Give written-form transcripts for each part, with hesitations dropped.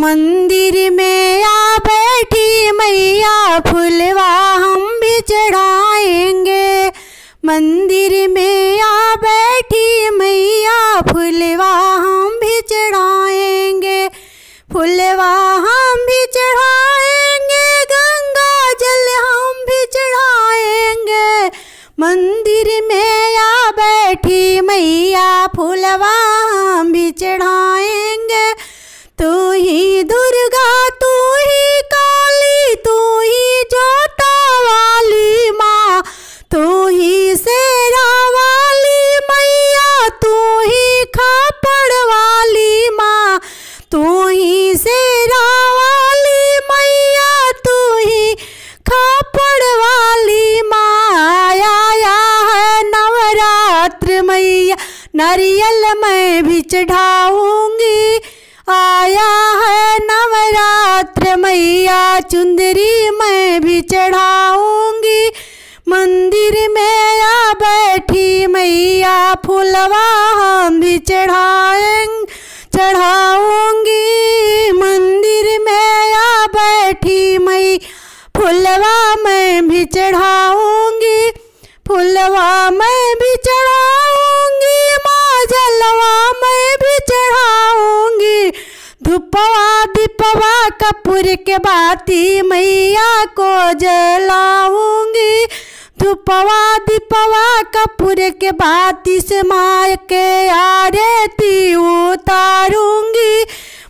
मंदिर में आ बैठी मैया फुलवा हम भी चढ़ाएंगे। मंदिर में आ बैठी मैया फुलवा हम भी चढ़ाएंगे। फुलवा हम भी चढ़ाएंगे, गंगा जल हम भी चढ़ाएंगे। मंदिर में आ बैठी मैया फुलवा हम भी चढ़ाएंगे। तू ही दुर्गा, तू ही काली, तू ही जोता वाली माँ, तू ही शेरा वाली मैया, तू ही खापड़ वाली माँ, तू ही शेरा वाली मैया, तू ही खापड़ वाली माँ। आया है नवरात्र मैया, नारियल मैं भी चढ़ाऊंगी। आया है नवरात्र मैया, चुंदरी मैं भी चढ़ाऊंगी। मंदिर में आ बैठी मैया फुलवा हम भी चढ़ाऊंगी। मंदिर में आ बैठी मैया फुलवा मैं भी चढ़ाऊंगी। फुलवा मैं भी चढ़ाऊंगी, माँ जलवा मैं भी चढ़ाऊंगी। धूपवा दीपवा कपूर के बाती मैया को जलाऊंगी। धूपवा दीपवा कपूर के बाती से माँ के आरती उतारूंगी।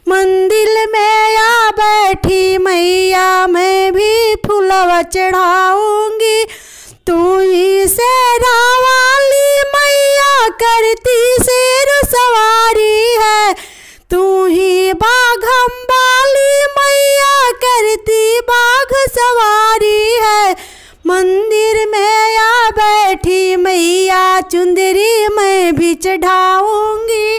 मंदिर में आ बैठी मैया मैं भी फुलवा चढ़ाऊंगी। तू ही शेरा वाली मैया, करती शेर सवारी है। तू ही बाघम वाली मैया, करती बाघ सवारी है। मंदिर में आ बैठी मैया, चुंदरी मैं भी चढ़ाऊंगी।